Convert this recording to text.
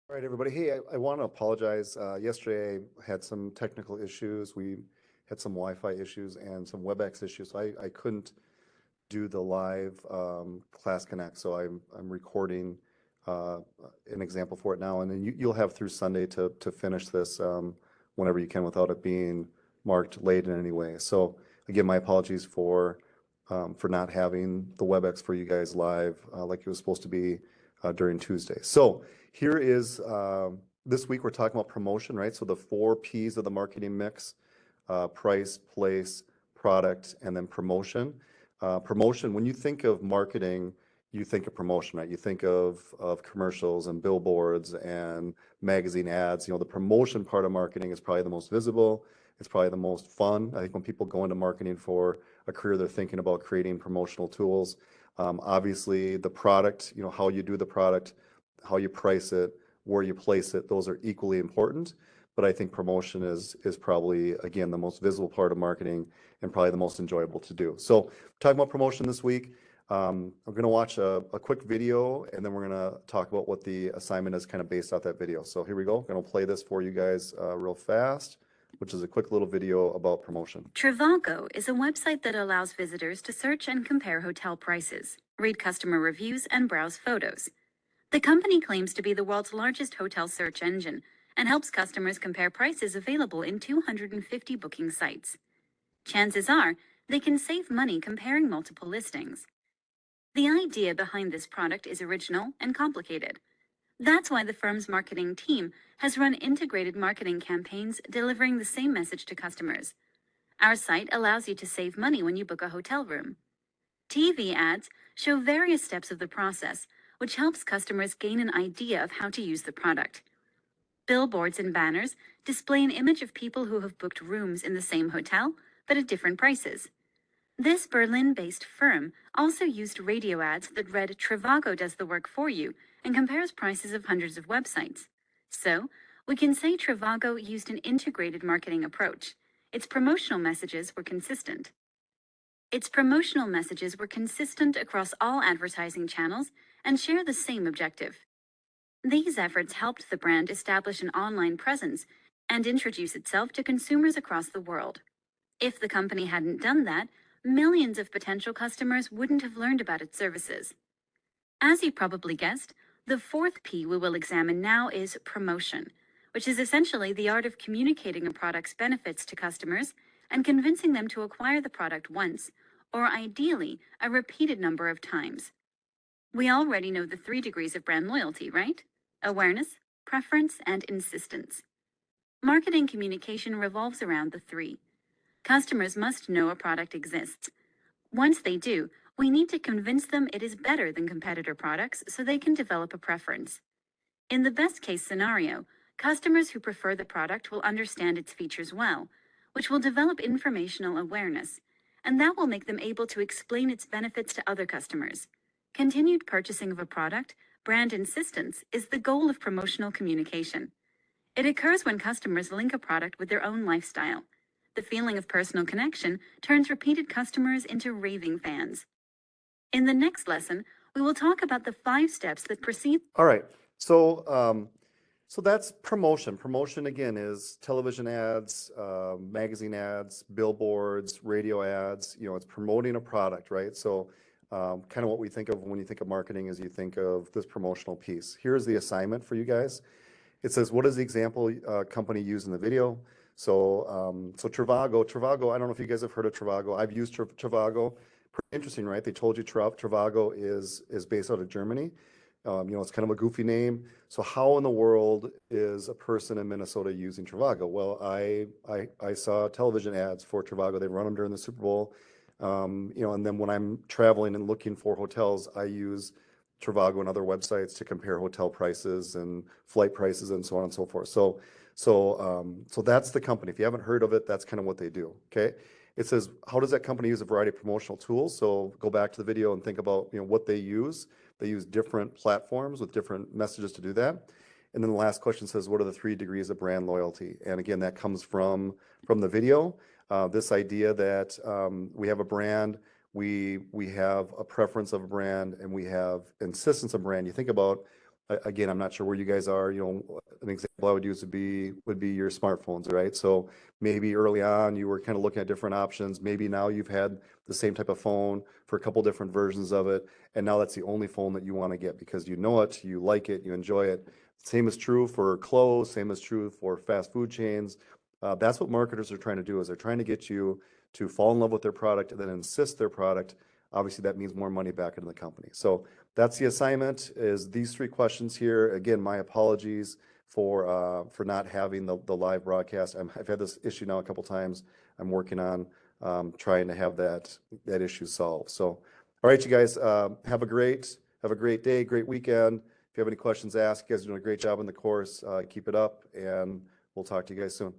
All right, everybody. Hey, I want to apologize. Yesterday I had some technical issues. We had some Wi-Fi issues and some WebEx issues. So I couldn't do the live Class Connect. So I'm recording uh, an example for it now, and then you'll have through Sunday to finish this whenever you can without it being marked late in any way. So again, my apologies for not having the WebEx for you guys live like it was supposed to be during Tuesday. So here is this week we're talking about promotion, right? So the 4 P's of the marketing mix: price, place, product, and then promotion. Promotion, when you think of marketing, you think of promotion, right? You think of commercials and billboards and magazine ads. The promotion part of marketing is probably the most visible. It's probably the most fun. I think when people go into marketing for a career, they're thinking about creating promotional tools. Obviously, the product, how you do the product, how you price it, where you place it, those are equally important. But I think promotion is probably, again, the most visible part of marketing and probably the most enjoyable to do. So talking about promotion this week, I'm going to watch a quick video, and then we're going to talk about what the assignment is kind of based off that video. So here we go. I'm going to play this for you guys real fast, which is a quick little video about promotion. Trivago is a website that allows visitors to search and compare hotel prices, read customer reviews, and browse photos. The company claims to be the world's largest hotel search engine and helps customers compare prices available in 250 booking sites. Chances are they can save money comparing multiple listings. The idea behind this product is original and complicated. That's why the firm's marketing team has run integrated marketing campaigns delivering the same message to customers. Our site allows you to save money when you book a hotel room. TV ads show various steps of the process, which helps customers gain an idea of how to use the product. Billboards and banners display an image of people who have booked rooms in the same hotel, but at different prices. This Berlin-based firm also used radio ads that read "Trivago does the work for you" and compares prices of hundreds of websites. So, we can say Trivago used an integrated marketing approach. Its promotional messages were consistent. Across all advertising channels and share the same objective. These efforts helped the brand establish an online presence and introduce itself to consumers across the world. If the company hadn't done that, millions of potential customers wouldn't have learned about its services. As you probably guessed, the 4th P we will examine now is promotion, which is essentially the art of communicating a product's benefits to customers and convincing them to acquire the product once, or ideally, a repeated number of times. We already know the 3 degrees of brand loyalty, right? Awareness, preference, and insistence. Marketing communication revolves around the 3. Customers must know a product exists. Once they do, we need to convince them it is better than competitor products so they can develop a preference. In the best-case scenario, customers who prefer the product will understand its features well, which will develop informational awareness, and that will make them able to explain its benefits to other customers. Continued purchasing of a product, brand insistence, is the goal of promotional communication. It occurs when customers link a product with their own lifestyle. The feeling of personal connection turns repeated customers into raving fans. In the next lesson, we will talk about the 5 steps that precede. All right. So that's promotion. Promotion, again, is television ads, magazine ads, billboards, radio ads. It's promoting a product, right? So kind of what we think of when you think of marketing is you think of this promotional piece. Here's the assignment for you guys. It says, what is the example company used in the video? So Trivago, I don't know if you guys have heard of Trivago. I've used Trivago. Pretty interesting, right? They told you Trivago is based out of Germany. It's kind of a goofy name. So how in the world is a person in Minnesota using Trivago? Well, I saw television ads for Trivago. They run them during the Super Bowl. And then when I'm traveling and looking for hotels, I use Trivago and other websites to compare hotel prices and flight prices and so on and so forth. So that's the company. If you haven't heard of it, that's kind of what they do. Okay. It says, how does that company use a variety of promotional tools? So go back to the video and think about what they use. They use different platforms with different messages to do that. And then the last question says, what are the 3 degrees of brand loyalty? And again, that comes from the video. This idea that we have a brand, we have a preference of a brand, and we have insistence of brand. You think about Again, I'm not sure where you guys are, you know, an example I would use would be your smartphones, right? So maybe early on you were kind of looking at different options. Maybe now you've had the same type of phone for a couple different versions of it, and now that's the only phone that you want to get because you know it, you like it, you enjoy it. Same is true for clothes, same is true for fast food chains. That's what marketers are trying to do, is they're trying to get you to fall in love with their product and then insist their product. Obviously, that means more money back into the company. So that's the assignment, is these 3 questions here. Again, my apologies for not having the live broadcast. I've had this issue now a couple times. I'm working on trying to have that issue solved. So, all right, you guys, have a great day, great weekend. If you have any questions, ask. You guys are doing a great job in the course. Keep it up, and we'll talk to you guys soon.